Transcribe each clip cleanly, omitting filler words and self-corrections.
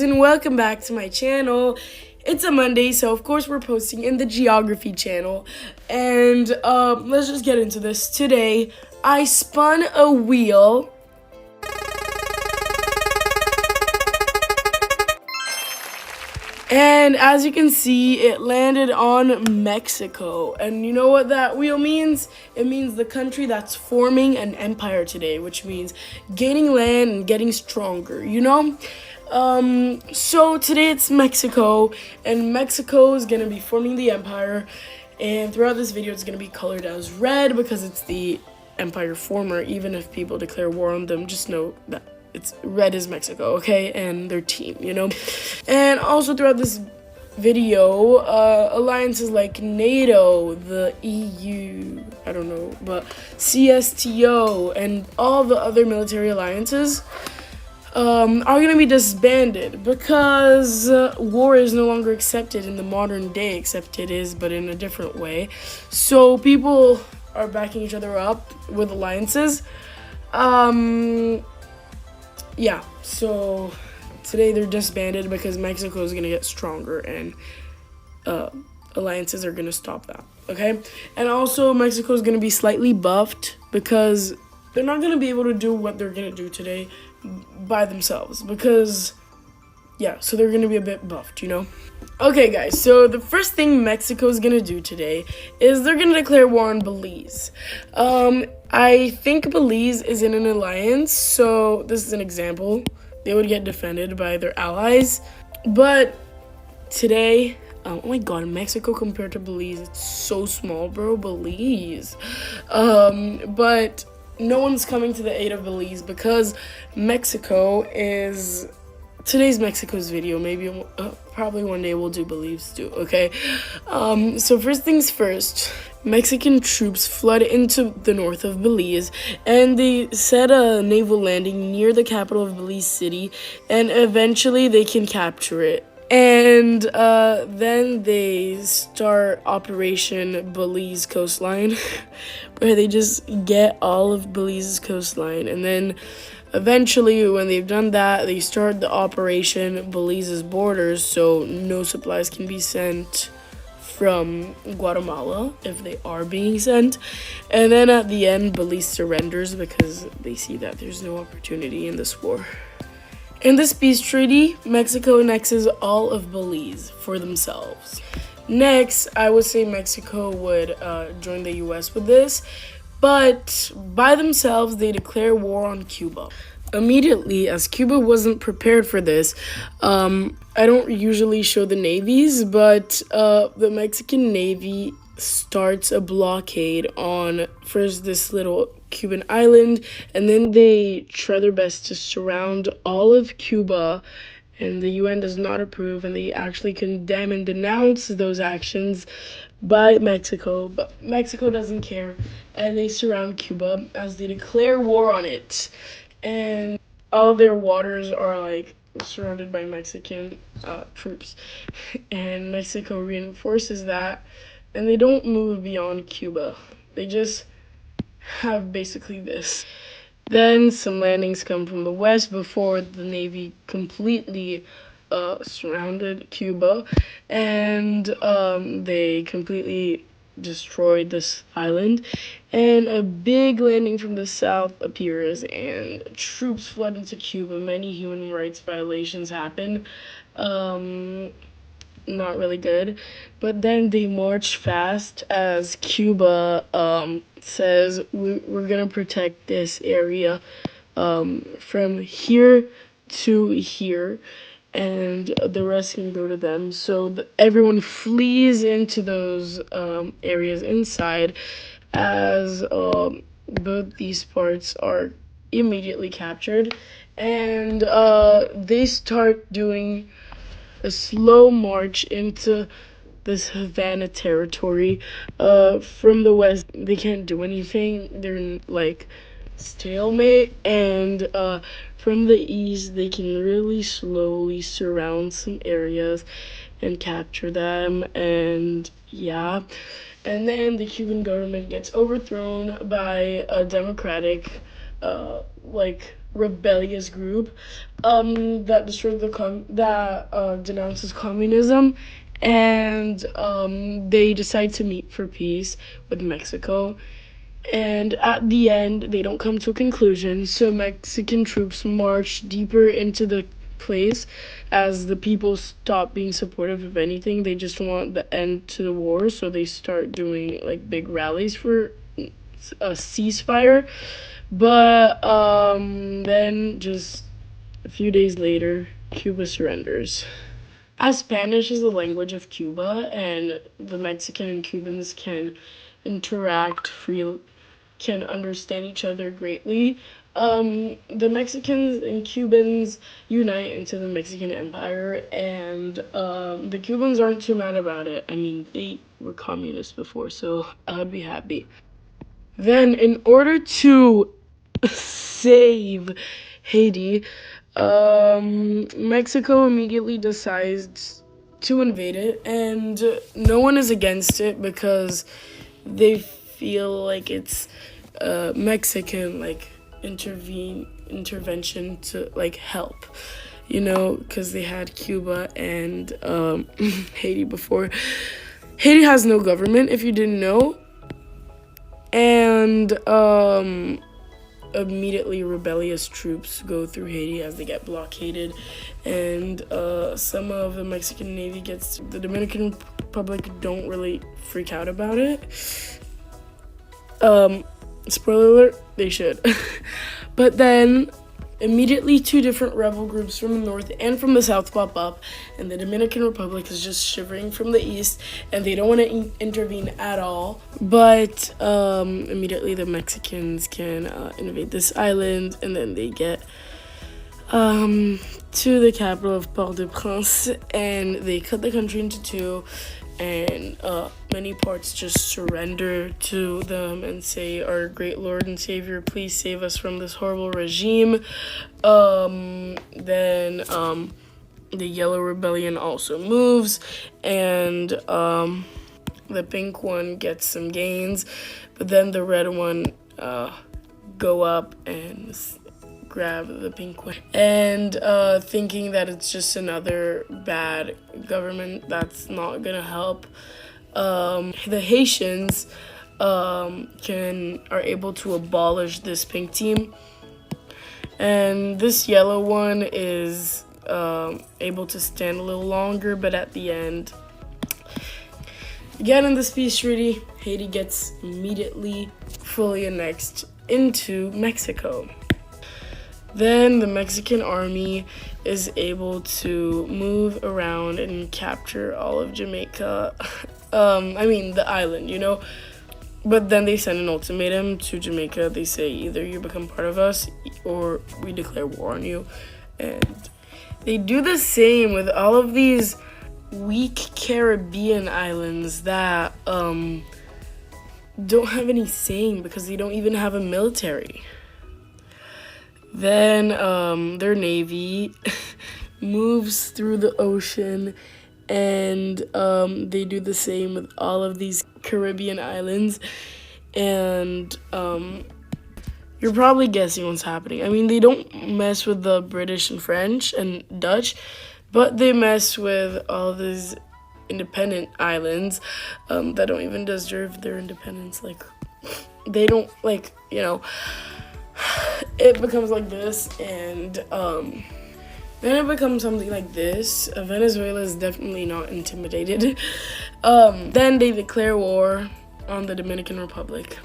and welcome back to my channel. It's a Monday, so of course we're posting in the geography channel. And let's just get into this. Today, I spun a wheel. And as you can see, it landed on Mexico. And you know what that wheel means? It means the country that's forming an empire today, which means gaining land and getting stronger, you know? So today it's Mexico, and Mexico is gonna be forming the empire. And throughout this video, it's gonna be colored as red because it's the empire former. Even if people declare war on them, just know that it's red is Mexico, okay, and their team, you know. And also throughout this video, alliances like NATO, the EU, I don't know, but CSTO, and all the other military alliances are going to be disbanded because war is no longer accepted in the modern day, except it is, but in a different way. So people are backing each other up with alliances. Yeah, so today they're disbanded because Mexico is going to get stronger, and alliances are going to stop that, okay? And also Mexico is going to be slightly buffed because they're not going to be able to do what they're going to do today by themselves because, yeah, so they're going to be a bit buffed, you know? Okay, guys, so the first thing Mexico is going to do today is they're going to declare war on Belize. I think Belize is in an alliance, so this is an example. They would get defended by their allies. But today, oh my god, Mexico compared to Belize, it's so small, bro, Belize. But no one's coming to the aid of Belize because Mexico is... Today's Mexico's video. Maybe probably one day we'll do Belize too, okay? So first things first, Mexican troops flood into the north of Belize, and they set a naval landing near the capital of Belize City, and eventually they can capture it. And then they start Operation Belize Coastline, where they just get all of Belize's coastline, and then eventually, when they've done that, they start the Operation Belize's borders, so no supplies can be sent from Guatemala if they are being sent. And then at the end, Belize surrenders because they see that there's no opportunity in this war. In this peace treaty, Mexico annexes all of Belize for themselves. Next, I would say Mexico would join the US with this. But by themselves, they declare war on Cuba. Immediately, as Cuba wasn't prepared for this, I don't usually show the navies, but the Mexican Navy starts a blockade on first this little Cuban island, and then they try their best to surround all of Cuba, and the UN does not approve, and they actually condemn and denounce those actions by Mexico, but Mexico doesn't care, and they surround Cuba as they declare war on it, and all their waters are like surrounded by Mexican troops, and Mexico reinforces that, and they don't move beyond Cuba. They just have basically this. Then some landings come from the west before the Navy completely surrounded Cuba, and they completely destroyed this island, and a big landing from the south appears, and troops flood into Cuba. Many human rights violations happen. Not really good, but then they march fast as Cuba says we're gonna protect this area from here to here, and the rest can go to them. So everyone flees into those areas inside as both these parts are immediately captured, and they start doing a slow march into this Havana territory. From the west, they can't do anything. They're in, like, stalemate, and from the east, they can really slowly surround some areas and capture them, and yeah. And then the Cuban government gets overthrown by a democratic, like, rebellious group that destroyed that denounces communism, and they decide to meet for peace with Mexico. And at the end, they don't come to a conclusion, so Mexican troops march deeper into the place as the people stop being supportive of anything. They just want the end to the war, so they start doing like big rallies for a ceasefire. But then just a few days later, Cuba surrenders. As Spanish is the language of Cuba, and the Mexican and Cubans can interact freely, can understand each other greatly. The Mexicans and Cubans unite into the Mexican Empire, and the Cubans aren't too mad about it. I mean, they were communists before, so I'd be happy. Then, in order to save Haiti, Mexico immediately decides to invade it, and no one is against it because they feel like it's Mexican like intervention to like help, because they had Cuba and Haiti before. Haiti has no government, if you didn't know, and immediately rebellious troops go through Haiti as they get blockaded, and some of the Mexican Navy gets. The Dominican Republic don't really freak out about it. Spoiler alert, they should. But then immediately two different rebel groups from the north and from the south pop up, and the Dominican Republic is just shivering from the east, and they don't want to intervene at all. But immediately the Mexicans can invade this island, and then they get to the capital of Port-au-Prince, and they cut the country into two, and many parts just surrender to them and say, "Our great Lord and Savior, please save us from this horrible regime." Then the Yellow Rebellion also moves, and the pink one gets some gains, but then the red one go up and grab the pink one, and thinking that it's just another bad government that's not gonna help. The Haitians are able to abolish this pink team, and this yellow one is able to stand a little longer, but at the end, again in this peace treaty, Haiti gets immediately fully annexed into Mexico. Then the Mexican army is able to move around and capture all of Jamaica. The island, But then they send an ultimatum to Jamaica. They say either you become part of us or we declare war on you. And they do the same with all of these weak Caribbean islands that don't have any saying because they don't even have a military. Then their navy moves through the ocean, and they do the same with all of these Caribbean islands. And you're probably guessing what's happening. I mean, they don't mess with the British and French and Dutch, but they mess with all of these independent islands that don't even deserve their independence. Like, they don't, it becomes like this, and then it becomes something like this. Venezuela is definitely not intimidated. Then they declare war on the Dominican Republic.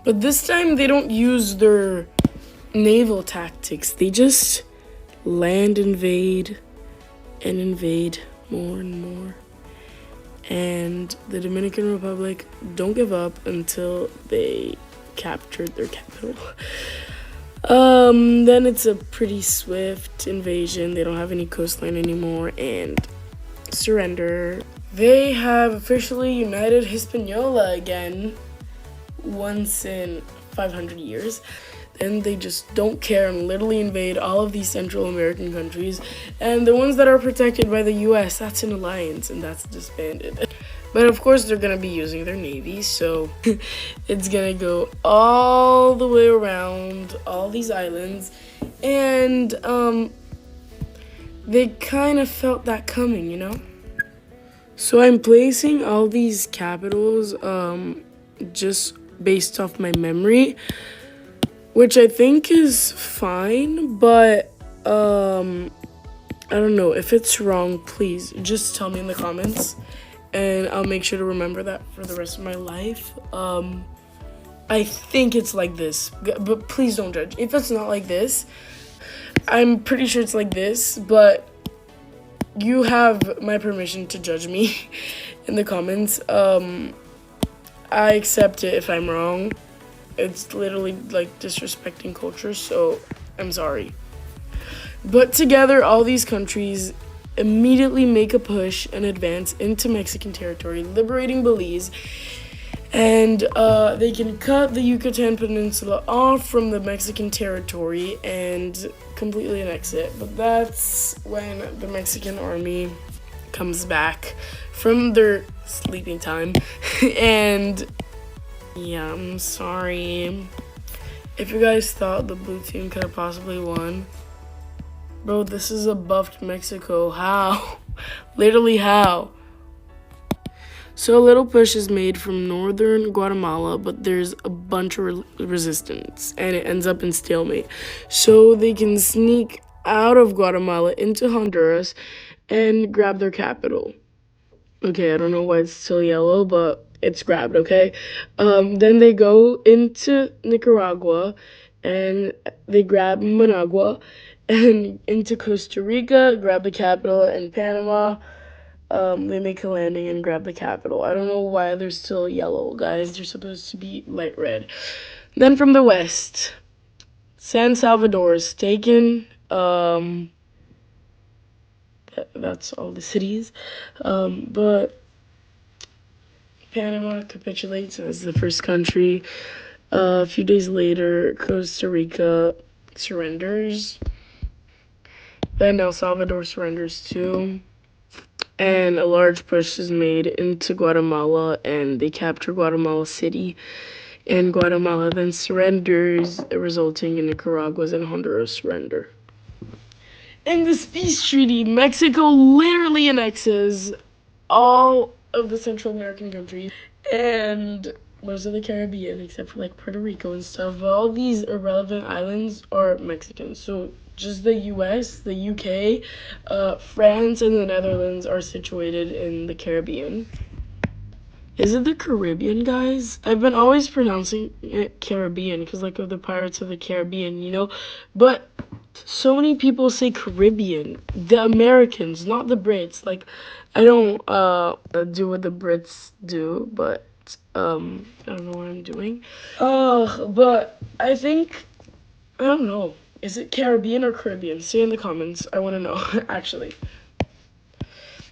But this time they don't use their naval tactics. They just land invade and invade more and more. And the Dominican Republic don't give up until they captured their capital. Then it's a pretty swift invasion. They don't have any coastline anymore and surrender. They have officially united Hispaniola again once in 500 years. And they just don't care and literally invade all of these Central American countries. And the ones that are protected by the US, that's an alliance and that's disbanded. But of course, they're gonna be using their navy, so it's gonna go all the way around all these islands, and they kind of felt that coming, you know. So I'm placing all these capitals just based off my memory, which I think is fine, but I don't know. If it's wrong, please just tell me in the comments, and I'll make sure to remember that for the rest of my life. I think it's like this, but please don't judge. If it's not like this, I'm pretty sure it's like this, but you have my permission to judge me in the comments. I accept it if I'm wrong. It's literally like disrespecting culture, so I'm sorry. But together, all these countries immediately make a push and advance into Mexican territory, liberating Belize. And they can cut the Yucatan Peninsula off from the Mexican territory and completely annex it. But that's when the Mexican army comes back from their sleeping time. And yeah, I'm sorry. If you guys thought the blue team could have possibly won, bro, this is a buffed Mexico. How? Literally, how? So a little push is made from northern Guatemala, but there's a bunch of resistance, and it ends up in stalemate. So they can sneak out of Guatemala into Honduras and grab their capital. Okay, I don't know why it's still yellow, but it's grabbed, okay? Then they go into Nicaragua, and they grab Managua, and into Costa Rica, grab the capital, and Panama. They make a landing and grab the capital. I don't know why they're still yellow, guys. They're supposed to be light red. Then from the west, San Salvador is taken. That's all the cities. But Panama capitulates as the first country. A few days later, Costa Rica surrenders. Then El Salvador surrenders too. And a large push is made into Guatemala, and they capture Guatemala City. And Guatemala then surrenders, resulting in Nicaragua's and Honduras surrender. In this peace treaty, Mexico literally annexes all of the Central American countries and most of the Caribbean, except for like Puerto Rico and stuff. All these irrelevant islands are Mexican. So just the US, the UK, France, and the Netherlands are situated in the Caribbean. Is it the Caribbean, guys? I've been always pronouncing it Caribbean because, like, of the Pirates of the Caribbean, you know? But so many people say Caribbean. The Americans, not the Brits. Like, I don't do what the Brits do, but I don't know what I'm doing. But I think, I don't know. Is it Caribbean or Caribbean? Say in the comments. I want to know, actually.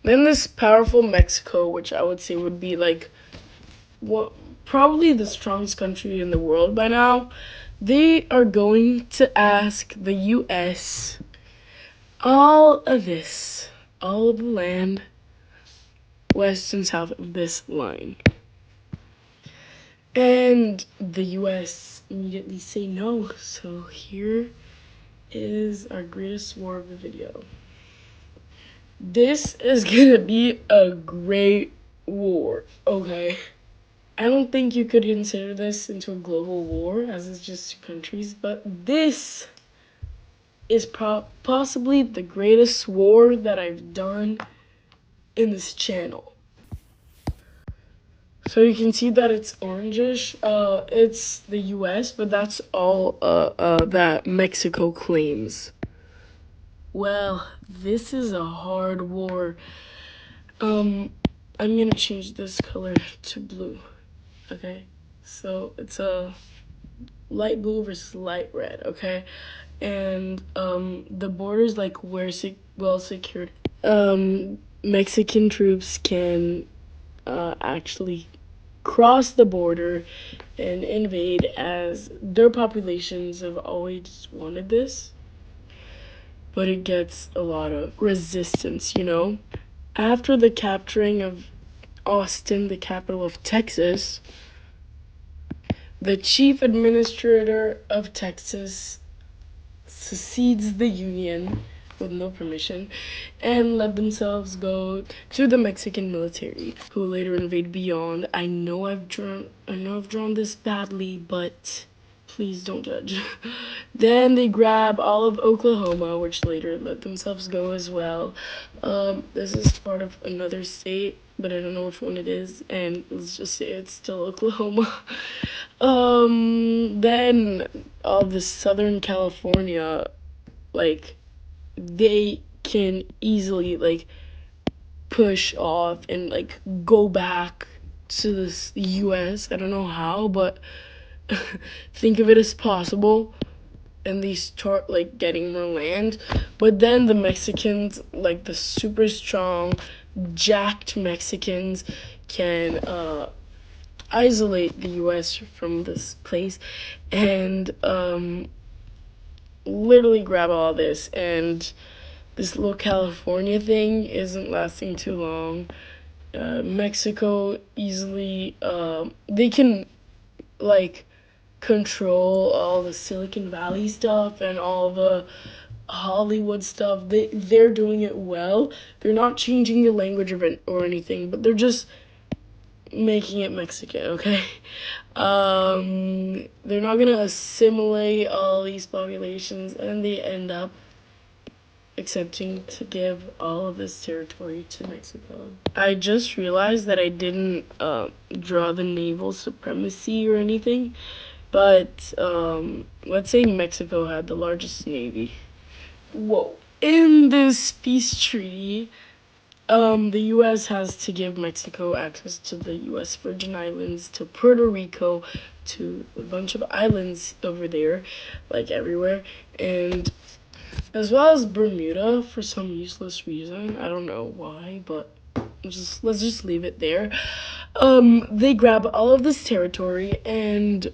Then this powerful Mexico, which I would say would be like probably the strongest country in the world by now, they are going to ask the US all of this, all of the land west and south of this line. And the US immediately say no. So here is our greatest war of the video. This is gonna be a great war, okay? I don't think you could consider this into a global war, as it's just two countries, but this is possibly the greatest war that I've done in this channel. So you can see that it's orangish. It's the US, but that's all that Mexico claims. Well, this is a hard war. I'm gonna change this color to blue. Okay, so it's a light blue versus light red. Okay, and the border's like well secured. Mexican troops can actually cross the border and invade, as their populations have always wanted this, but it gets a lot of resistance, you know. After the capturing of Austin, the capital of Texas, the chief administrator of Texas secedes the union with no permission and let themselves go to the Mexican military, who later invade beyond. I know I've drawn this badly, but please don't judge. Then they grab all of Oklahoma, which later let themselves go as well. This is part of another state, but I don't know which one it is, and let's just say it's still Oklahoma. Then all the Southern California, like, they can easily, like, push off and, like, go back to the US. I don't know how, but think of it as possible. And they start, like, getting more land. But then the Mexicans, like, the super strong, jacked Mexicans, can isolate the US from this place and literally grab all this. And this little California thing isn't lasting too long. Mexico easily, they can, like, control all the Silicon Valley stuff and all the Hollywood stuff. They're doing it well. They're not changing the language of it or anything, but they're just making it Mexican, okay? They're not gonna assimilate all these populations, and they end up accepting to give all of this territory to Mexico. I just realized that I didn't draw the naval supremacy or anything, but let's say Mexico had the largest navy. Whoa. In this peace treaty, the U.S. has to give Mexico access to the U.S. Virgin Islands, to Puerto Rico, to a bunch of islands over there, like everywhere, and as well as Bermuda for some useless reason. I don't know why, but let's just leave it there. They grab all of this territory, and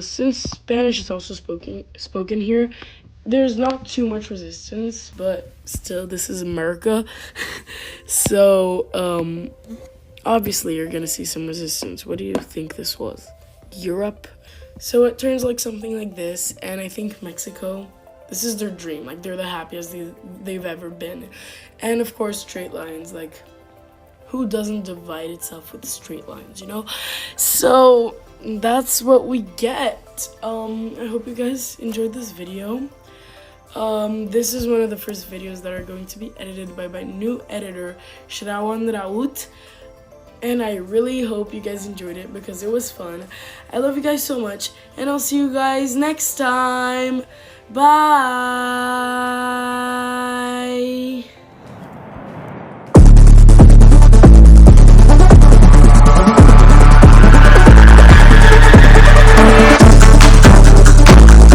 since Spanish is also spoken here, there's not too much resistance, but still, this is America. So, obviously, you're gonna see some resistance. What do you think this was? Europe? So it turns like something like this, and I think Mexico, this is their dream. Like, they're the happiest they've ever been. And of course, straight lines. Like, who doesn't divide itself with straight lines, you know? So that's what we get. I hope you guys enjoyed this video. This is one of the first videos that are going to be edited by my new editor, Shrawan Raut. And I really hope you guys enjoyed it because it was fun. I love you guys so much, and I'll see you guys next time. Bye.